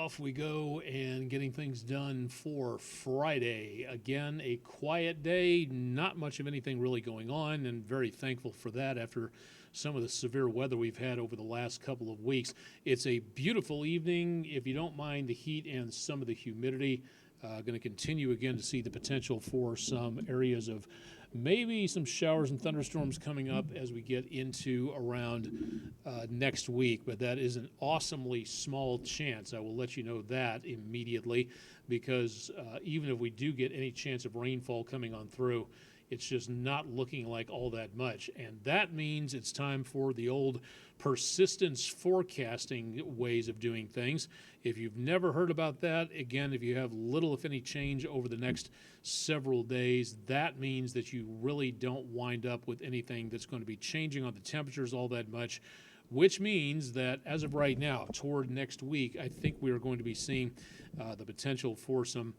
off we go and getting things done for Friday. Again, a quiet day, not much of anything really going on, and very thankful for that after some of the severe weather we've had over the last couple of weeks. It's a beautiful evening, if you don't mind the heat and some of the humidity. Going to continue again to see the potential for some areas of maybe some showers and thunderstorms coming up as we get into around next week, but that is an awesomely small chance. I will let you know that immediately, because even if we do get any chance of rainfall coming on through, it's just not looking like all that much. And that means it's time for the old persistence forecasting ways of doing things. If you've never heard about that, again, if you have little, if any, change over the next several days, that means that you really don't wind up with anything that's going to be changing on the temperatures all that much, which means that as of right now, toward next week, I think we are going to be seeing the potential for some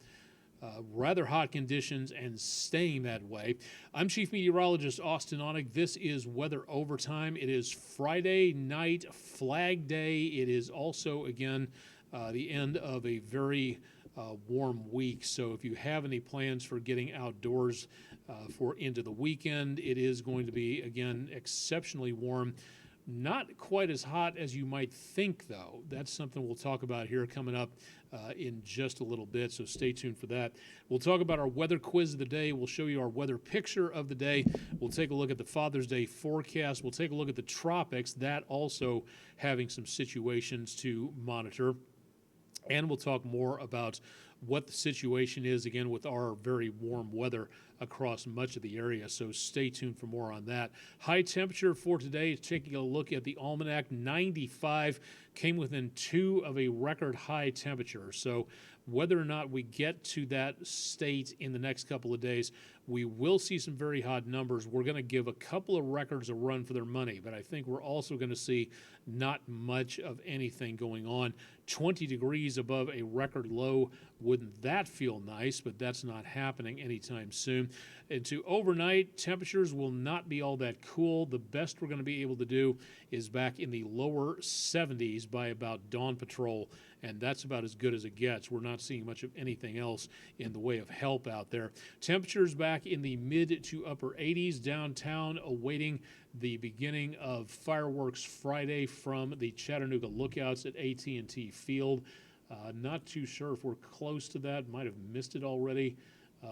rather hot conditions and staying that way. I'm Chief Meteorologist Austen Onek. This is Weather Overtime. It is Friday night, Flag Day. It is also, again, the end of a very warm week. So if you have any plans for getting outdoors for into the weekend, it is going to be, again, exceptionally warm. Not quite as hot as you might think, though. That's something we'll talk about here coming up in just a little bit, so stay tuned for that. We'll talk about our weather quiz of the day. We'll show you our weather picture of the day. We'll take a look at the Father's Day forecast. We'll take a look at the tropics, that also having some situations to monitor. And we'll talk more about what the situation is, again, with our very warm weather across much of the area. So stay tuned for more on that. High temperature for today, taking a look at the almanac, 95, came within 2 of a record high temperature. So whether or not we get to that state in the next couple of days, we will see some very hot numbers. We're going to give a couple of records a run for their money, but I think we're also going to see not much of anything going on. 20 degrees above a record low. Wouldn't that feel nice? But that's not happening anytime soon. Into overnight, temperatures will not be all that cool. The best we're going to be able to do is back in the lower 70s by about dawn patrol, and that's about as good as it gets. We're not seeing much of anything else in the way of help out there. Temperatures back in the mid to upper 80s downtown, awaiting the beginning of fireworks Friday from the Chattanooga Lookouts at AT&T Field. Not too sure if we're close to that. Might have missed it already.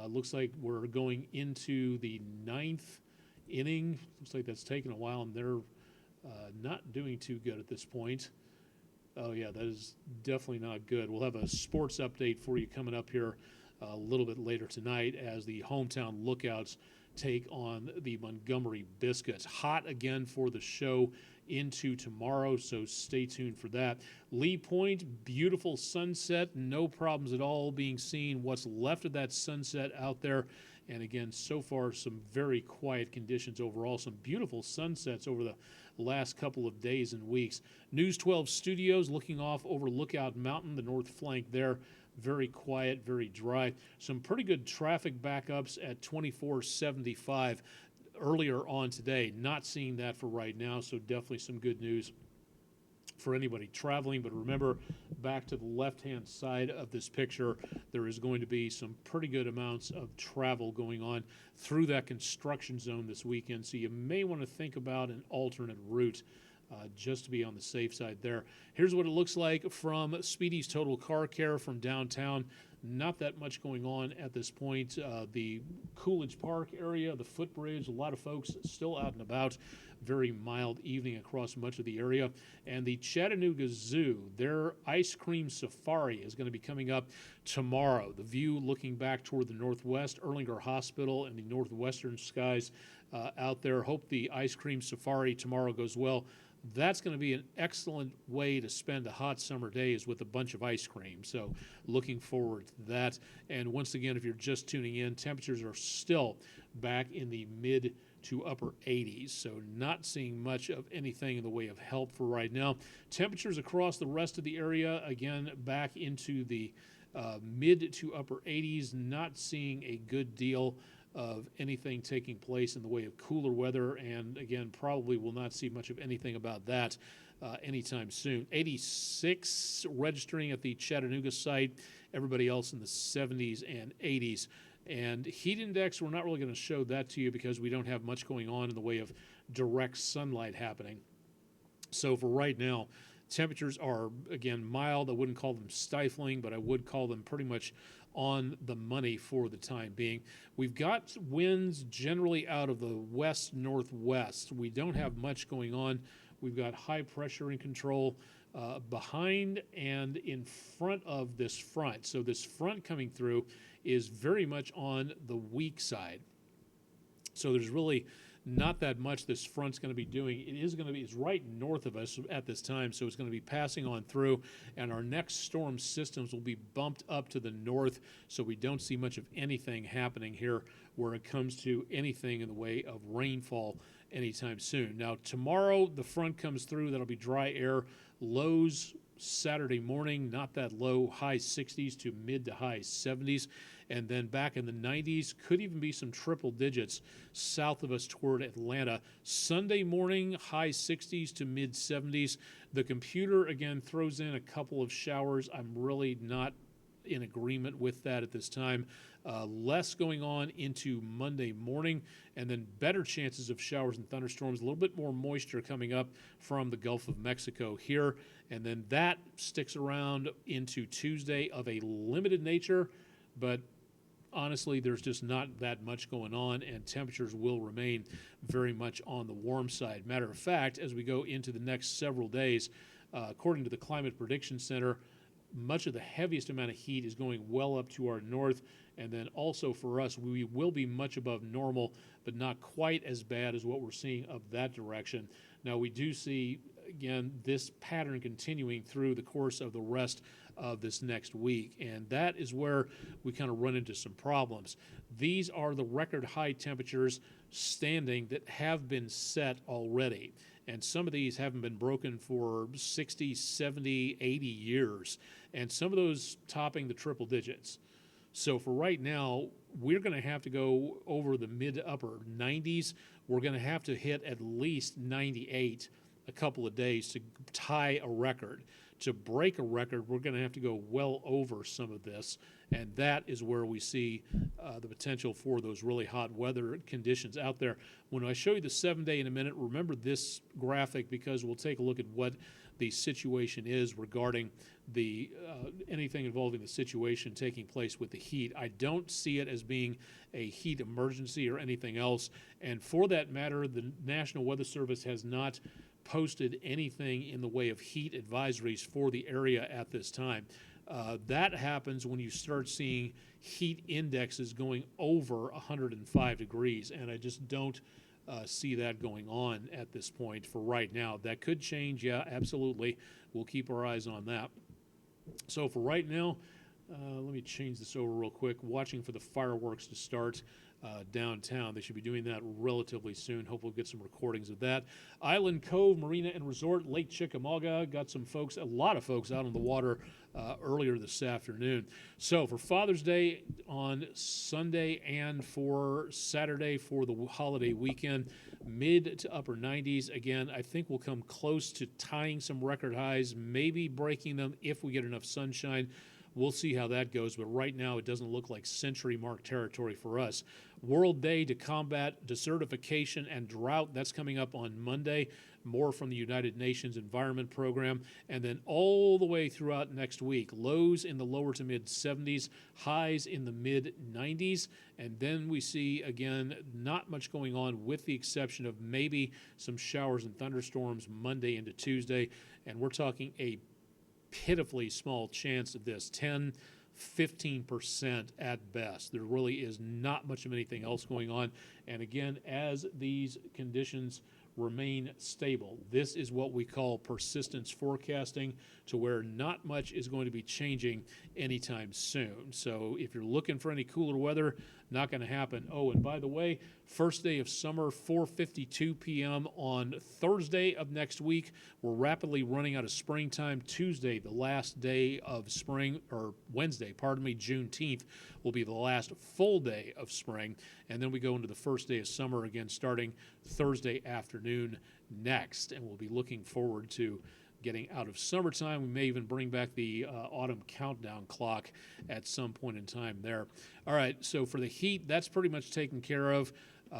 Looks like we're going into the 9th inning. Looks like that's taken a while, and they're not doing too good at this point. Oh, yeah, that is definitely not good. We'll have a sports update for you coming up here a little bit later tonight as the hometown Lookouts take on the Montgomery Biscuits. Hot again for the show into tomorrow, so stay tuned for that. Lee Point, beautiful sunset, no problems at all being seen. What's left of that sunset out there, and again, so far some very quiet conditions overall. Some beautiful sunsets over the last couple of days and weeks. News 12 Studios looking off over Lookout Mountain, the north flank there. Very quiet, very dry. Some pretty good traffic backups at 2475 earlier on today. Not seeing that for right now, so definitely some good news for anybody traveling. But remember, back to the left-hand side of this picture, there is going to be some pretty good amounts of travel going on through that construction zone this weekend, so you may want to think about an alternate route just to be on the safe side there. Here's what it looks like from Speedy's Total Car Care from downtown. Not that much going on at this point. The Coolidge Park area, the footbridge, a lot of folks still out and about. Very mild evening across much of the area. And the Chattanooga Zoo, their ice cream safari is going to be coming up tomorrow. The view looking back toward the northwest, Erlinger Hospital and the northwestern skies out there. Hope the ice cream safari tomorrow goes well. That's going to be an excellent way to spend a hot summer day, is with a bunch of ice cream. So looking forward to that. And once again, if you're just tuning in, temperatures are still back in the mid to upper 80s. So not seeing much of anything in the way of help for right now. Temperatures across the rest of the area, again, back into the mid to upper 80s. Not seeing a good deal of anything taking place in the way of cooler weather, and again, probably will not see much of anything about that anytime soon. 86 registering at the Chattanooga site, everybody else in the 70s and 80s. And heat index, we're not really going to show that to you because we don't have much going on in the way of direct sunlight happening. So for right now, temperatures are, again, mild. I wouldn't call them stifling, but I would call them pretty much on the money for the time being. We've got winds generally out of the west-northwest. We don't have much going on. We've got high pressure in control behind and in front of this front. So this front coming through is very much on the weak side. So there's really not that much this front's going to be doing. It's right north of us at this time, so it's going to be passing on through, and our next storm systems will be bumped up to the north, so we don't see much of anything happening here where it comes to anything in the way of rainfall anytime soon. Now, tomorrow, the front comes through. That'll be dry air. Lows Saturday morning, not that low, high 60s to mid to high 70s. And then back in the 90s, could even be some triple digits south of us toward Atlanta. Sunday morning, high 60s to mid 70s. The computer, again, throws in a couple of showers. I'm really not in agreement with that at this time. Less going on into Monday morning, and then better chances of showers and thunderstorms, a little bit more moisture coming up from the Gulf of Mexico here, and then that sticks around into Tuesday of a limited nature, but honestly, there's just not that much going on, and temperatures will remain very much on the warm side. Matter of fact, as we go into the next several days, according to the Climate Prediction Center, much of the heaviest amount of heat is going well up to our north, and then also for us, we will be much above normal, but not quite as bad as what we're seeing up that direction. Now, we do see, again, this pattern continuing through the course of the rest of this next week, and that is where we kind of run into some problems. These are the record high temperatures standing that have been set already, and some of these haven't been broken for 60, 70, 80 years, and some of those topping the triple digits. So for right now, we're going to have to go over the mid to upper 90s. We're going to have to hit at least 98 a couple of days to tie a record. To break a record, we're going to have to go well over some of this, and that is where we see the potential for those really hot weather conditions out there. When I show you the 7-day in a minute, remember this graphic because we'll take a look at what the situation is regarding the anything involving the situation taking place with the heat. I don't see it as being a heat emergency or anything else, and for that matter, the National Weather Service has not posted anything in the way of heat advisories for the area at this time. That happens when you start seeing heat indexes going over 105 degrees, and I just don't see that going on at this point for right now. That could change, yeah, absolutely. We'll keep our eyes on that. So for right now, let me change this over real quick. Watching for the fireworks to start downtown. They should be doing that relatively soon. Hope we'll get some recordings of that. Island Cove Marina and Resort, Lake Chickamauga. Got some folks, a lot of folks out on the water earlier this afternoon. So for Father's Day on Sunday and for Saturday for the holiday weekend, mid to upper 90s. Again, I think we'll come close to tying some record highs, maybe breaking them if we get enough sunshine. We'll see how that goes, but right now it doesn't look like century mark territory for us. World Day to Combat Desertification and Drought, that's coming up on Monday. More from the United Nations Environment Program. And then all the way throughout next week, lows in the lower to mid 70s, highs in the mid 90s. And then we see, again, not much going on with the exception of maybe some showers and thunderstorms Monday into Tuesday. And we're talking a pitifully small chance of this, 10-15% at best. There really is not much of anything else going on. And again, as these conditions remain stable, this is what we call persistence forecasting, to where not much is going to be changing anytime soon. So if you're looking for any cooler weather, not going to happen. Oh, and by the way, first day of summer, 4:52 p.m. on Thursday of next week. We're rapidly running out of springtime. Tuesday, the last day of spring, or Wednesday, pardon me, Juneteenth, will be the last full day of spring. And then we go into the first day of summer again starting Thursday afternoon. afternoon next. And we'll be looking forward to getting out of summertime. We may even bring back the autumn countdown clock at some point in time there. All right, so for the heat, that's pretty much taken care of.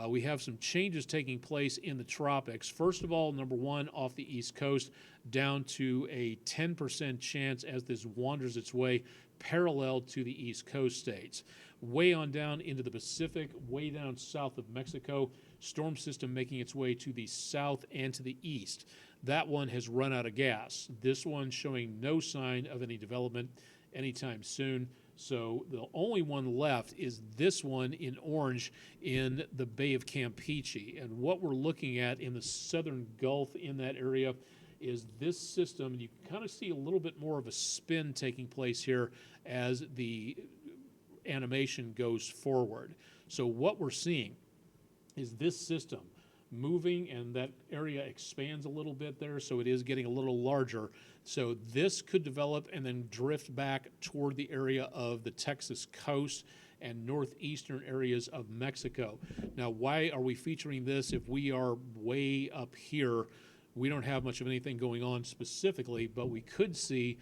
We have some changes taking place in the tropics. First of all, number one, off the East Coast, down to a 10% chance as this wanders its way parallel to the East Coast states. Way on down into the Pacific, way down south of Mexico, storm system making its way to the south and to the east. That one has run out of gas. This one showing no sign of any development anytime soon. So the only one left is this one in orange in the Bay of Campeche. And what we're looking at in the southern Gulf in that area is this system. You can kind of see a little bit more of a spin taking place here as the animation goes forward. So what we're seeing is this system moving, and that area expands a little bit there, so it is getting a little larger. So this could develop and then drift back toward the area of the Texas coast and northeastern areas of Mexico. Now, why are we featuring this if we are way up here? We don't have much of anything going on specifically, but we could see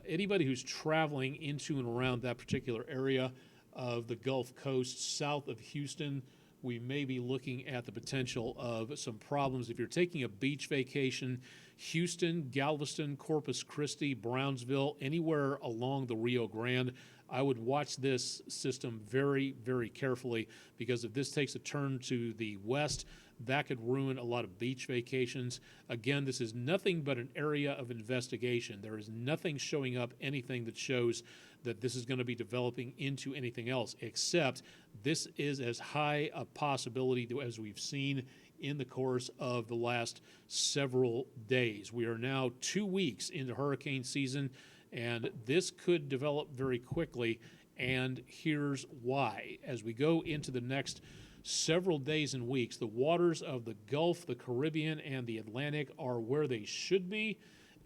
anybody who's traveling into and around that particular area of the Gulf Coast south of Houston. We may be looking at the potential of some problems. If you're taking a beach vacation, Houston, Galveston, Corpus Christi, Brownsville, anywhere along the Rio Grande, I would watch this system very, very carefully, because if this takes a turn to the west, that could ruin a lot of beach vacations. Again, this is nothing but an area of investigation. There is nothing showing up, anything that shows that this is going to be developing into anything else, except this is as high a possibility as we've seen in the course of the last several days. We are now 2 weeks into hurricane season, and this could develop very quickly, and here's why. As we go into the next several days and weeks, the waters of the Gulf, the Caribbean, and the Atlantic are where they should be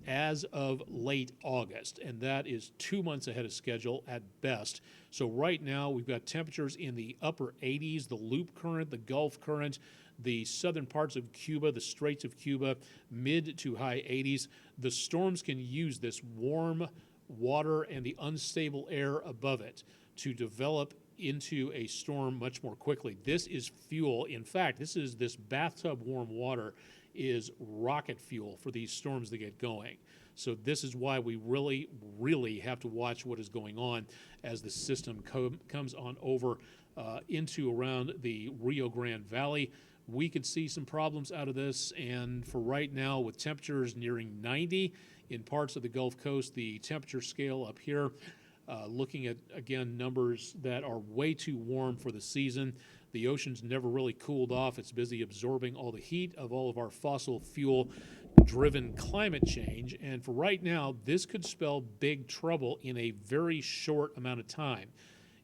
as of late August, and that is 2 months ahead of schedule at best. So right now we've got temperatures in the upper 80s, the loop current, the Gulf current, the southern parts of Cuba, the Straits of Cuba, mid to high 80s. The storms can use this warm water and the unstable air above it to develop into a storm much more quickly. This is fuel. In fact, this bathtub warm water is rocket fuel for these storms to get going. So this is why we really, really have to watch what is going on as the system comes on over into around the Rio Grande Valley. We could see some problems out of this, and for right now, with temperatures nearing 90 in parts of the Gulf Coast, the temperature scale up here, looking at, again, numbers that are way too warm for the season. The ocean's never really cooled off. It's busy absorbing all the heat of all of our fossil fuel-driven climate change. And for right now, this could spell big trouble in a very short amount of time.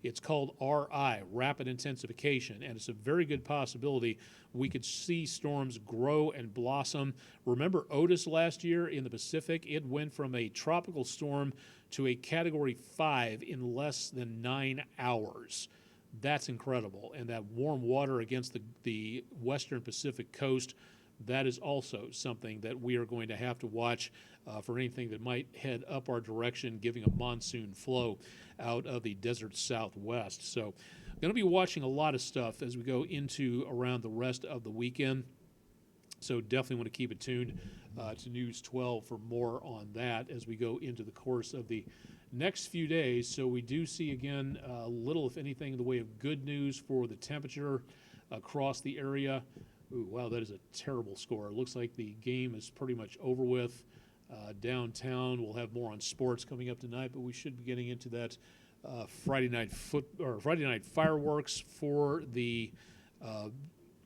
It's called RI, rapid intensification, and it's a very good possibility we could see storms grow and blossom. Remember Otis last year in the Pacific? It went from a tropical storm to a Category 5 in less than 9 hours. That's incredible. And that warm water against the western Pacific coast, that is also something that we are going to have to watch for anything that might head up our direction, giving a monsoon flow out of the desert southwest. So I'm going to be watching a lot of stuff as we go into around the rest of the weekend. So definitely want to keep it tuned to News 12 for more on that as we go into the course of the next few days. So we do see, again, little, if anything, in the way of good news for the temperature across the area. Ooh, wow, that is a terrible score. It looks like the game is pretty much over with. Downtown, we'll have more on sports coming up tonight, but we should be getting into that Friday night fireworks for the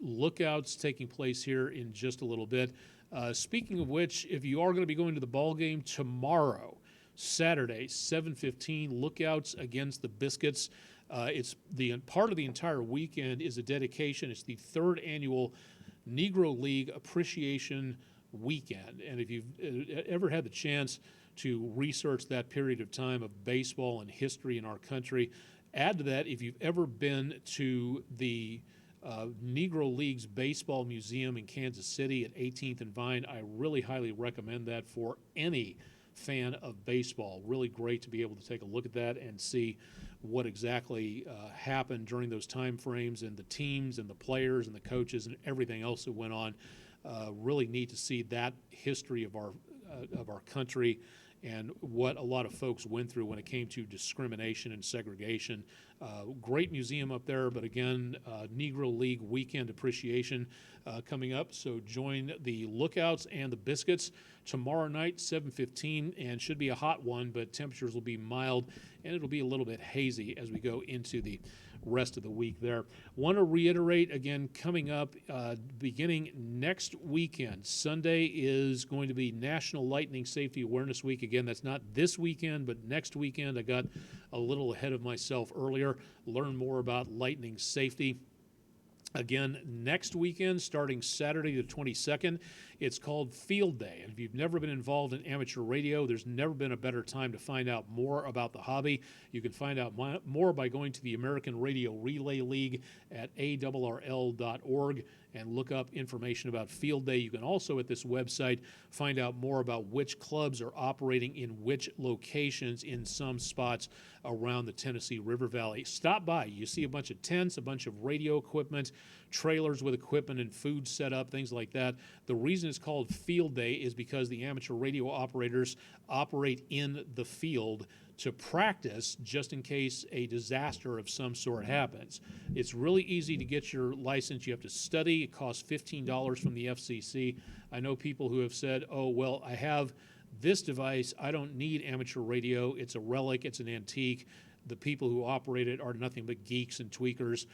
lookouts taking place here in just a little bit. Speaking of which, if you are going to be going to the ball game tomorrow, Saturday, 7:15, lookouts against the Biscuits. It's the part of the entire weekend is a dedication. It's the third annual Negro League Appreciation Weekend. And if you've ever had the chance to research that period of time of baseball and history in our country, add to that if you've ever been to the Negro Leagues Baseball Museum in Kansas City at 18th and Vine. I really highly recommend that for any fan of baseball. Really great to be able to take a look at that and see what exactly happened during those time frames, and the teams and the players and the coaches and everything else that went on. Really neat to see that history of our country and what a lot of folks went through when it came to discrimination and segregation. Great museum up there, but again, Negro League Weekend Appreciation coming up. So join the Lookouts and the Biscuits tomorrow night, 7:15, and should be a hot one, but temperatures will be mild, and it'll be a little bit hazy as we go into the rest of the week there. Want to reiterate again, coming up beginning next weekend, Sunday is going to be National Lightning Safety Awareness Week. Again, that's not this weekend, but next weekend. I got a little ahead of myself earlier. Learn more about lightning safety. Again, next weekend, starting Saturday the 22nd, it's called Field Day. And if you've never been involved in amateur radio, there's never been a better time to find out more about the hobby. You can find out more by going to the American Radio Relay League at arrl.org and look up information about Field Day. You can also, at this website, find out more about which clubs are operating in which locations in some spots around the Tennessee River Valley. Stop by. You see a bunch of tents, a bunch of radio equipment, trailers with equipment and food set up, things like that. The reason it's called Field Day is because the amateur radio operators operate in the field to practice just in case a disaster of some sort happens. It's really easy to get your license. You have to study. It costs $15 from the FCC. I know people who have said, oh, well, I have this device. I don't need amateur radio. It's a relic. It's an antique. The people who operate it are nothing but geeks and tweakers.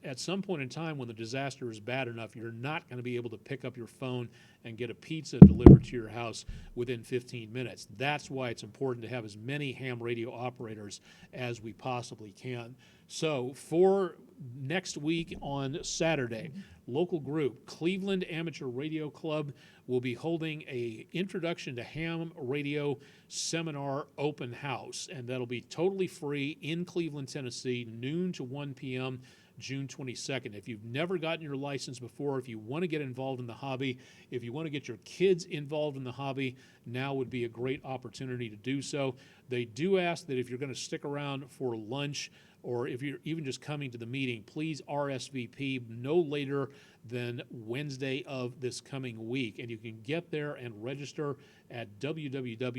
At some point in time when the disaster is bad enough, you're not going to be able to pick up your phone and get a pizza delivered to your house within 15 minutes. That's why it's important to have as many ham radio operators as we possibly can. So for next week on Saturday, local group, Cleveland Amateur Radio Club, will be holding a Introduction to Ham Radio Seminar Open House, and that'll be totally free in Cleveland, Tennessee, noon to 1 p.m., June 22nd. If you've never gotten your license before, if you want to get involved in the hobby, if you want to get your kids involved in the hobby, now would be a great opportunity to do so. They do ask that if you're going to stick around for lunch, or if you're even just coming to the meeting, please RSVP no later than Wednesday of this coming week. And you can get there and register at www.carc.cc.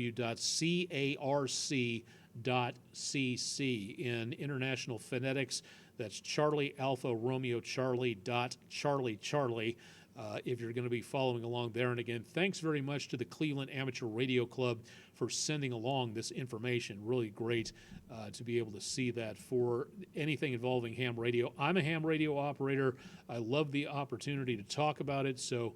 In international phonetics, that's Charlie Alpha Romeo Charlie .Charlie. If you're going to be following along there. And again, thanks very much to the Cleveland Amateur Radio Club for sending along this information. Really great to be able to see that for anything involving ham radio. I'm a ham radio operator. I love the opportunity to talk about it, so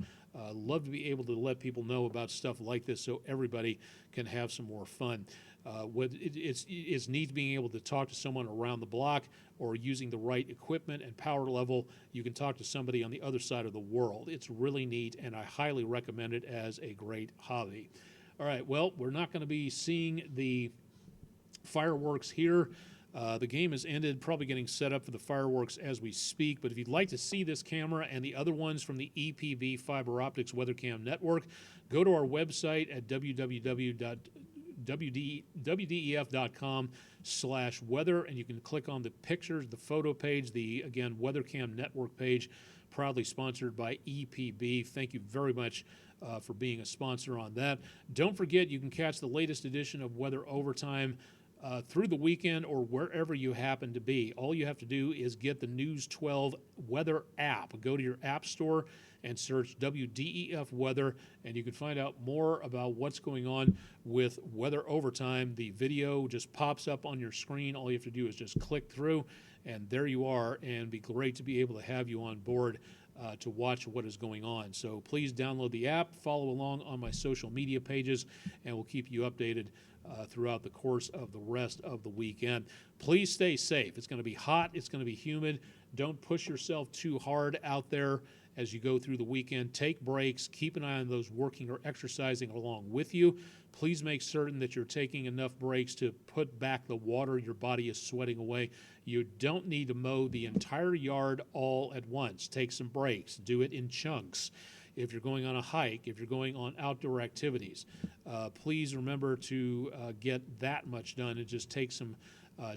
love to be able to let people know about stuff like this so everybody can have some more fun. It's neat being able to talk to someone around the block, or using the right equipment and power level, you can talk to somebody on the other side of the world. It's really neat, and I highly recommend it as a great hobby. All right, well, we're not going to be seeing the fireworks here. The game has ended, probably getting set up for the fireworks as we speak. But if you'd like to see this camera and the other ones from the EPV Fiber Optics WeatherCam Network, go to our website at www.wdef.com/weather, and you can click on the pictures, the photo page, the, again, WeatherCam Network page, proudly sponsored by EPB. Thank you very much for being a sponsor on that. Don't forget, you can catch the latest edition of Weather Overtime through the weekend or wherever you happen to be. All you have to do is get the News 12 Weather app. Go to your app store and search WDEF Weather, and you can find out more about what's going on with Weather Overtime. The video just pops up on your screen. All you have to do is just click through, and there you are, and it'd be great to be able to have you on board to watch what is going on. So please download the app, follow along on my social media pages, and we'll keep you updated throughout the course of the rest of the weekend. Please stay safe. It's going to be hot. It's going to be humid. Don't push yourself too hard out there as you go through the weekend. Take breaks. Keep an eye on those working or exercising along with you. Please make certain that you're taking enough breaks to put back the water your body is sweating away. You don't need to mow the entire yard all at once. Take some breaks. Do it in chunks. If you're going on a hike, if you're going on outdoor activities, please remember to get that much done and just take some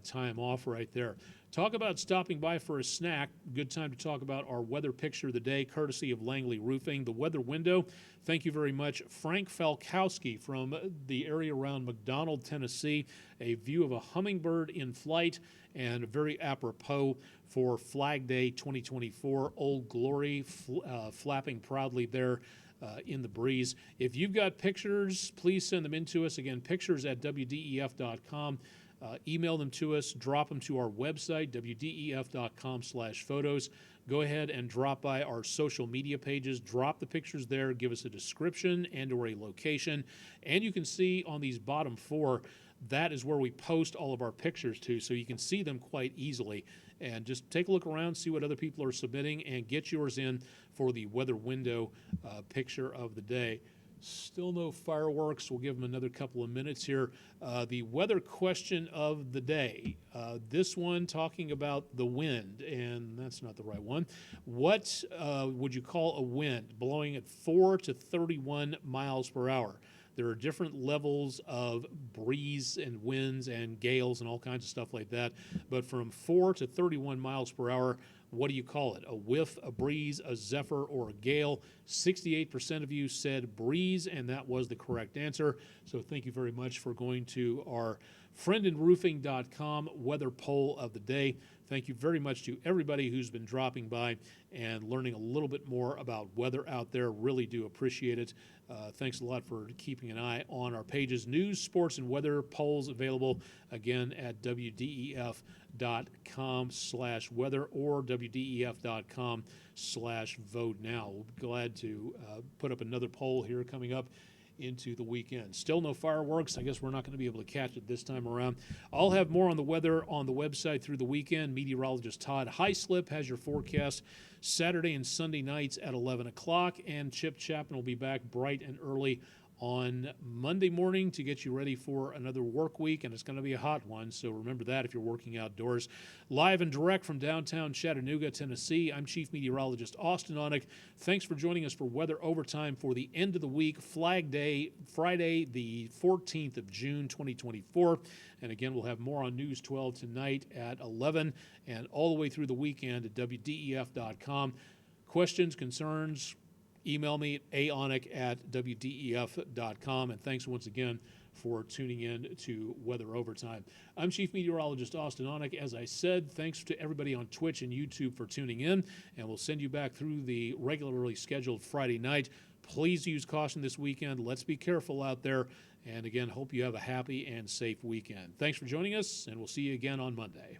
time off right there. Talk about stopping by for a snack. Good time to talk about our weather picture of the day, courtesy of Langley Roofing. The weather window, thank you very much, Frank Falkowski from the area around McDonald, Tennessee. A view of a hummingbird in flight and very apropos for Flag Day 2024. Old Glory flapping proudly there in the breeze. If you've got pictures, please send them in to us. Again, pictures@wdef.com. Email them to us, drop them to our website, wdef.com/photos. Go ahead and drop by our social media pages, drop the pictures there, give us a description and or a location. And you can see on these bottom four, that is where we post all of our pictures to, so you can see them quite easily. And just take a look around, see what other people are submitting, and get yours in for the weather window picture of the day. Still no fireworks. We'll give them another couple of minutes here. The weather question of the day. This one talking about the wind, and that's not the right one. What would you call a wind blowing at 4 to 31 miles per hour? There are different levels of breeze and winds and gales and all kinds of stuff like that. But from 4 to 31 miles per hour, what do you call it? A whiff, a breeze, a zephyr, or a gale? 68% of you said breeze, and that was the correct answer. So thank you very much for going to our friendinroofing.com weather poll of the day. Thank you very much to everybody who's been dropping by and learning a little bit more about weather out there. Really do appreciate it. Thanks a lot for keeping an eye on our pages. News, sports, and weather polls available, again, at wdef.com/weather or wdef.com/vote now. We'll be glad to put up another poll here coming up into the weekend. Still no fireworks. I guess we're not going to be able to catch it this time around. I'll have more on the weather on the website through the weekend. Meteorologist Todd Heislip has your forecast Saturday and Sunday nights at 11 o'clock, and Chip Chapman will be back bright and early on Monday morning to get you ready for another work week, and it's going to be a hot one, so remember that if you're working outdoors. Live and direct from downtown Chattanooga, Tennessee, I'm Chief Meteorologist Austen Onek. Thanks for joining us for Weather Overtime for the end of the week, Flag Day, Friday, the 14th of June, 2024. And again, we'll have more on News 12 tonight at 11 and all the way through the weekend at wdef.com. Questions, concerns, email me at aonek@wdef.com. And thanks once again for tuning in to Weather Overtime. I'm Chief Meteorologist Austen Onek. As I said, thanks to everybody on Twitch and YouTube for tuning in. And we'll send you back through the regularly scheduled Friday night. Please use caution this weekend. Let's be careful out there. And again, hope you have a happy and safe weekend. Thanks for joining us, and we'll see you again on Monday.